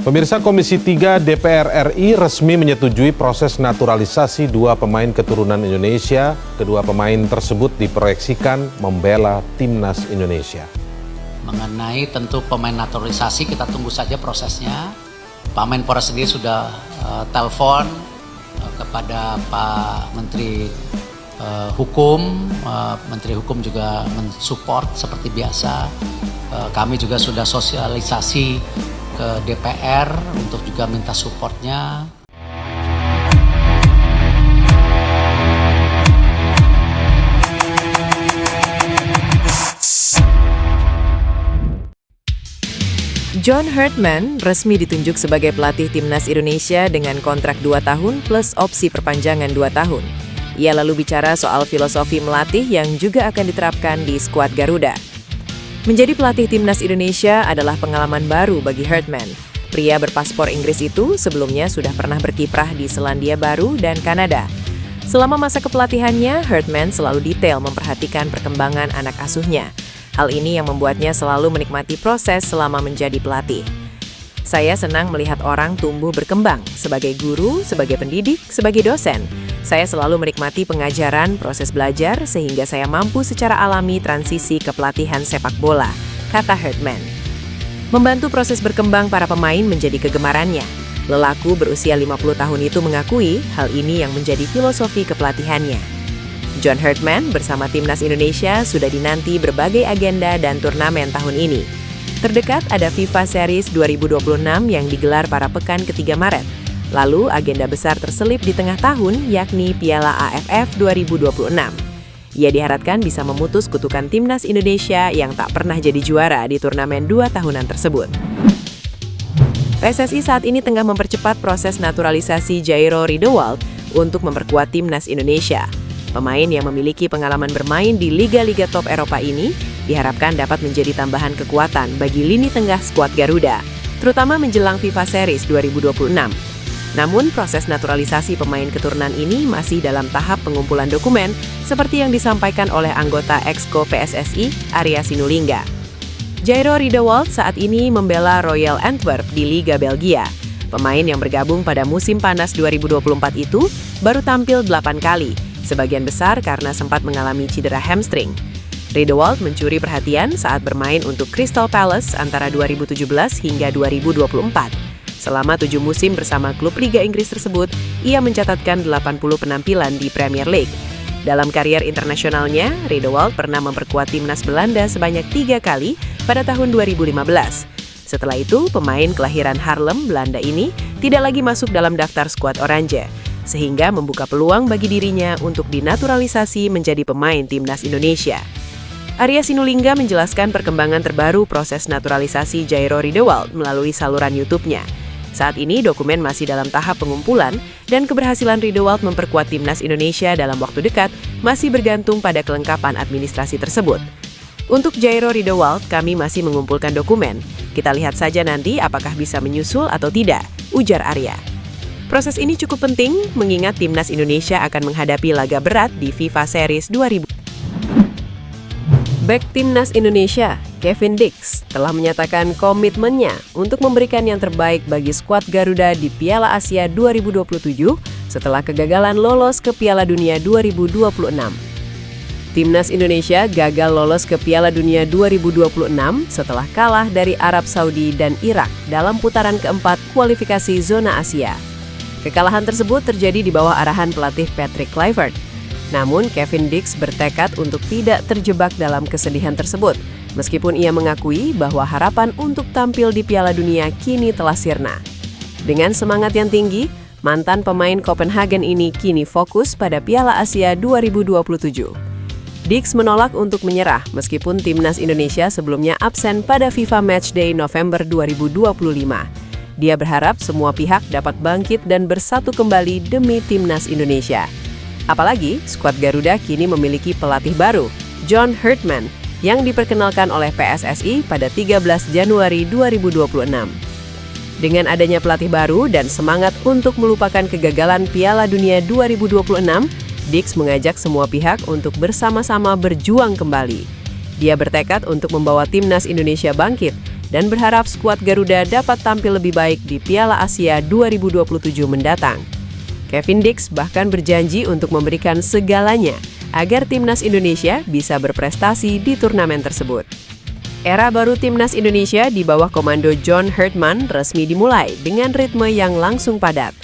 Pemirsa, Komisi 3 DPR RI resmi menyetujui proses naturalisasi dua pemain keturunan Indonesia. Kedua pemain tersebut diproyeksikan membela timnas Indonesia. Mengenai tentu pemain naturalisasi, kita tunggu saja prosesnya. Pak Menpora sendiri sudah telepon kepada Pak Menteri Hukum. Menteri Hukum juga mensupport seperti biasa. Kami juga sudah sosialisasi ke DPR untuk juga minta supportnya. John Herdman resmi ditunjuk sebagai pelatih timnas Indonesia dengan kontrak 2 tahun plus opsi perpanjangan 2 tahun. Ia lalu bicara soal filosofi melatih yang juga akan diterapkan di skuad Garuda. Menjadi pelatih timnas Indonesia adalah pengalaman baru bagi Herdman. Pria berpaspor Inggris itu sebelumnya sudah pernah berkiprah di Selandia Baru dan Kanada. Selama masa kepelatihannya, Herdman selalu detail memperhatikan perkembangan anak asuhnya. Hal ini yang membuatnya selalu menikmati proses selama menjadi pelatih. Saya senang melihat orang tumbuh berkembang sebagai guru, sebagai pendidik, sebagai dosen. Saya selalu menikmati pengajaran, proses belajar, sehingga saya mampu secara alami transisi ke pelatihan sepak bola, kata Herdman. Membantu proses berkembang para pemain menjadi kegemarannya. Lelaku berusia 50 tahun itu mengakui hal ini yang menjadi filosofi kepelatihannya. John Herdman bersama timnas Indonesia sudah dinanti berbagai agenda dan turnamen tahun ini. Terdekat ada FIFA Series 2026 yang digelar pada pekan ketiga Maret. Lalu agenda besar terselip di tengah tahun yakni Piala AFF 2026. Ia diharapkan bisa memutus kutukan timnas Indonesia yang tak pernah jadi juara di turnamen 2 tahunan tersebut. PSSI saat ini tengah mempercepat proses naturalisasi Jairo Riedewald untuk memperkuat timnas Indonesia. Pemain yang memiliki pengalaman bermain di liga-liga top Eropa ini diharapkan dapat menjadi tambahan kekuatan bagi lini tengah skuad Garuda, terutama menjelang FIFA Series 2026. Namun, proses naturalisasi pemain keturunan ini masih dalam tahap pengumpulan dokumen, seperti yang disampaikan oleh anggota Exco PSSI, Arya Sinulinga. Jairo Riedewald saat ini membela Royal Antwerp di Liga Belgia. Pemain yang bergabung pada musim panas 2024 itu baru tampil 8 kali, sebagian besar karena sempat mengalami cedera hamstring. Riedewald mencuri perhatian saat bermain untuk Crystal Palace antara 2017 hingga 2024. Selama 7 musim bersama klub Liga Inggris tersebut, ia mencatatkan 80 penampilan di Premier League. Dalam karier internasionalnya, Riedewald pernah memperkuat timnas Belanda sebanyak 3 kali pada tahun 2015. Setelah itu, pemain kelahiran Haarlem, Belanda ini tidak lagi masuk dalam daftar skuad Oranje, sehingga membuka peluang bagi dirinya untuk dinaturalisasi menjadi pemain timnas Indonesia. Arya Sinulinga menjelaskan perkembangan terbaru proses naturalisasi Jairo Riedewald melalui saluran YouTube-nya. Saat ini dokumen masih dalam tahap pengumpulan dan keberhasilan Riedewald memperkuat timnas Indonesia dalam waktu dekat masih bergantung pada kelengkapan administrasi tersebut. Untuk Jairo Riedewald, kami masih mengumpulkan dokumen. Kita lihat saja nanti apakah bisa menyusul atau tidak, ujar Arya. Proses ini cukup penting mengingat timnas Indonesia akan menghadapi laga berat di FIFA Series 2000. Bek timnas Indonesia, Kevin Dix, telah menyatakan komitmennya untuk memberikan yang terbaik bagi skuad Garuda di Piala Asia 2027 setelah kegagalan lolos ke Piala Dunia 2026. Timnas Indonesia gagal lolos ke Piala Dunia 2026 setelah kalah dari Arab Saudi dan Irak dalam putaran keempat kualifikasi zona Asia. Kekalahan tersebut terjadi di bawah arahan pelatih Patrick Kluivert. Namun, Kevin Dix bertekad untuk tidak terjebak dalam kesedihan tersebut, meskipun ia mengakui bahwa harapan untuk tampil di Piala Dunia kini telah sirna. Dengan semangat yang tinggi, mantan pemain Copenhagen ini kini fokus pada Piala Asia 2027. Dix menolak untuk menyerah meskipun timnas Indonesia sebelumnya absen pada FIFA Matchday November 2025. Dia berharap semua pihak dapat bangkit dan bersatu kembali demi timnas Indonesia. Apalagi, skuad Garuda kini memiliki pelatih baru, John Herdman, yang diperkenalkan oleh PSSI pada 13 Januari 2026. Dengan adanya pelatih baru dan semangat untuk melupakan kegagalan Piala Dunia 2026, Dix mengajak semua pihak untuk bersama-sama berjuang kembali. Dia bertekad untuk membawa timnas Indonesia bangkit dan berharap skuad Garuda dapat tampil lebih baik di Piala Asia 2027 mendatang. Kevin Dix bahkan berjanji untuk memberikan segalanya agar timnas Indonesia bisa berprestasi di turnamen tersebut. Era baru timnas Indonesia di bawah komando John Herdman resmi dimulai dengan ritme yang langsung padat.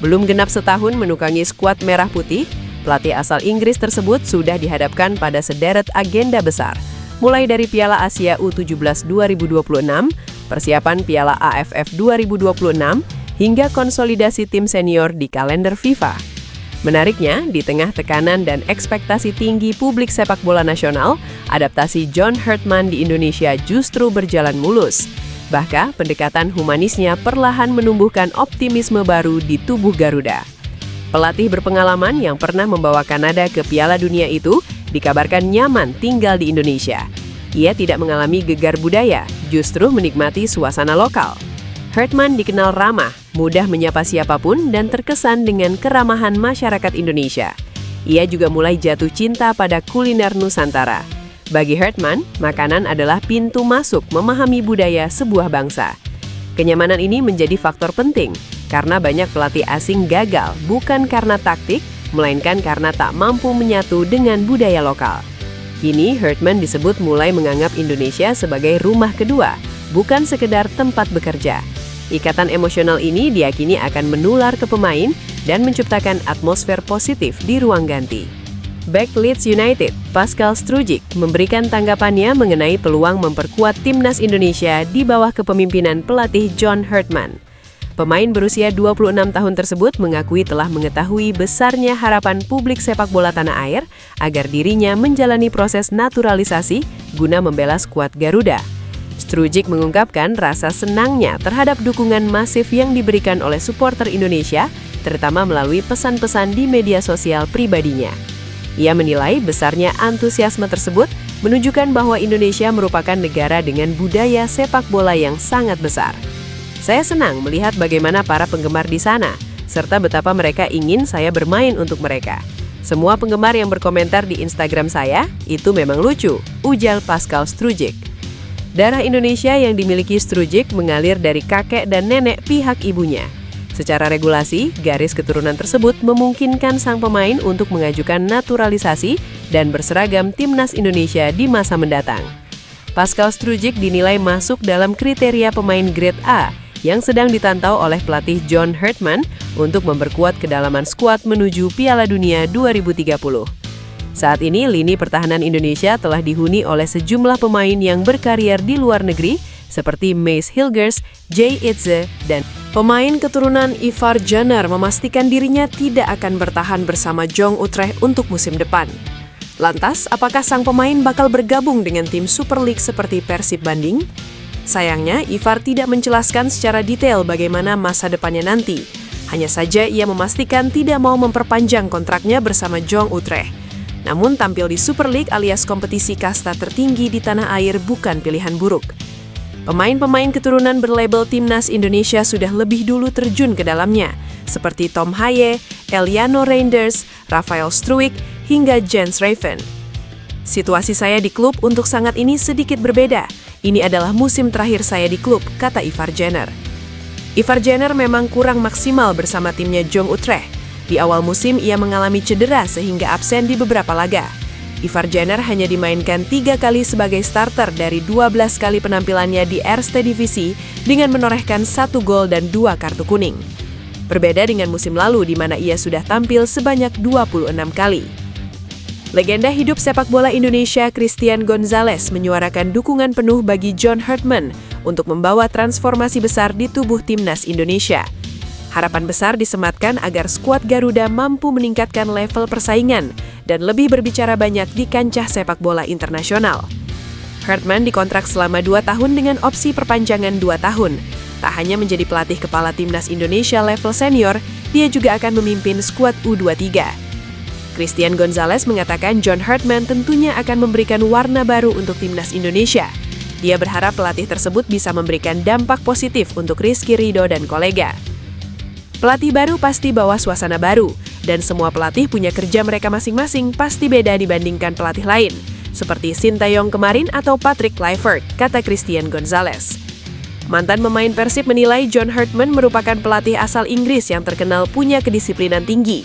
Belum genap setahun menukangi skuad merah putih, pelatih asal Inggris tersebut sudah dihadapkan pada sederet agenda besar, mulai dari Piala Asia U17 2026, persiapan Piala AFF 2026, hingga konsolidasi tim senior di kalender FIFA. Menariknya, di tengah tekanan dan ekspektasi tinggi publik sepak bola nasional, adaptasi John Herdman di Indonesia justru berjalan mulus. Bahkan, pendekatan humanisnya perlahan menumbuhkan optimisme baru di tubuh Garuda. Pelatih berpengalaman yang pernah membawa Kanada ke Piala Dunia itu dikabarkan nyaman tinggal di Indonesia. Ia tidak mengalami gegar budaya, justru menikmati suasana lokal. Herdman dikenal ramah, mudah menyapa siapapun, dan terkesan dengan keramahan masyarakat Indonesia. Ia juga mulai jatuh cinta pada kuliner Nusantara. Bagi Herdman, makanan adalah pintu masuk memahami budaya sebuah bangsa. Kenyamanan ini menjadi faktor penting, karena banyak pelatih asing gagal bukan karena taktik, melainkan karena tak mampu menyatu dengan budaya lokal. Kini, Herdman disebut mulai menganggap Indonesia sebagai rumah kedua, bukan sekedar tempat bekerja. Ikatan emosional ini diyakini akan menular ke pemain dan menciptakan atmosfer positif di ruang ganti. Back Leeds United, Pascal Strujic, memberikan tanggapannya mengenai peluang memperkuat timnas Indonesia di bawah kepemimpinan pelatih John Herdman. Pemain berusia 26 tahun tersebut mengakui telah mengetahui besarnya harapan publik sepak bola tanah air agar dirinya menjalani proses naturalisasi guna membela skuad Garuda. Strujic mengungkapkan rasa senangnya terhadap dukungan masif yang diberikan oleh supporter Indonesia, terutama melalui pesan-pesan di media sosial pribadinya. Ia menilai besarnya antusiasme tersebut menunjukkan bahwa Indonesia merupakan negara dengan budaya sepak bola yang sangat besar. Saya senang melihat bagaimana para penggemar di sana, serta betapa mereka ingin saya bermain untuk mereka. Semua penggemar yang berkomentar di Instagram saya, itu memang lucu, ujar Pascal Strujic. Darah Indonesia yang dimiliki Strujic mengalir dari kakek dan nenek pihak ibunya. Secara regulasi, garis keturunan tersebut memungkinkan sang pemain untuk mengajukan naturalisasi dan berseragam timnas Indonesia di masa mendatang. Pascal Strujic dinilai masuk dalam kriteria pemain grade A yang sedang ditantau oleh pelatih John Herdman untuk memperkuat kedalaman skuad menuju Piala Dunia 2030. Saat ini, lini pertahanan Indonesia telah dihuni oleh sejumlah pemain yang berkarier di luar negeri seperti Mace Hilgers, Jay Itze, dan pemain keturunan Ivar Jenner memastikan dirinya tidak akan bertahan bersama Jong Utrecht untuk musim depan. Lantas, apakah sang pemain bakal bergabung dengan tim Super League seperti Persib Bandung? Sayangnya, Ivar tidak menjelaskan secara detail bagaimana masa depannya nanti. Hanya saja ia memastikan tidak mau memperpanjang kontraknya bersama Jong Utrecht. Namun tampil di Super League alias kompetisi kasta tertinggi di tanah air bukan pilihan buruk. Pemain-pemain keturunan berlabel Timnas Indonesia sudah lebih dulu terjun ke dalamnya, seperti Tom Haye, Eliano Reinders, Rafael Struijk, hingga Jens Raven. Situasi saya di klub untuk saat ini sedikit berbeda. Ini adalah musim terakhir saya di klub, kata Ivar Jenner. Ivar Jenner memang kurang maksimal bersama timnya Jong Utrecht. Di awal musim ia mengalami cedera sehingga absen di beberapa laga. Ivar Jenner hanya dimainkan 3 kali sebagai starter dari 12 kali penampilannya di Eerste Divisie dengan menorehkan 1 gol dan 2 kartu kuning. Berbeda dengan musim lalu di mana ia sudah tampil sebanyak 26 kali. Legenda hidup sepak bola Indonesia Christian Gonzalez menyuarakan dukungan penuh bagi John Herdman untuk membawa transformasi besar di tubuh timnas Indonesia. Harapan besar disematkan agar skuad Garuda mampu meningkatkan level persaingan dan lebih berbicara banyak di kancah sepak bola internasional. Herdman dikontrak selama 2 tahun dengan opsi perpanjangan 2 tahun. Tak hanya menjadi pelatih kepala timnas Indonesia level senior, dia juga akan memimpin skuad U23. Christian Gonzalez mengatakan John Herdman tentunya akan memberikan warna baru untuk timnas Indonesia. Dia berharap pelatih tersebut bisa memberikan dampak positif untuk Rizky Ridho dan kolega. Pelatih baru pasti bawa suasana baru, dan semua pelatih punya kerja mereka masing-masing pasti beda dibandingkan pelatih lain, seperti Sintayong kemarin atau Patrick Kluivert, kata Christian Gonzalez. Mantan pemain Persib menilai John Herdman merupakan pelatih asal Inggris yang terkenal punya kedisiplinan tinggi.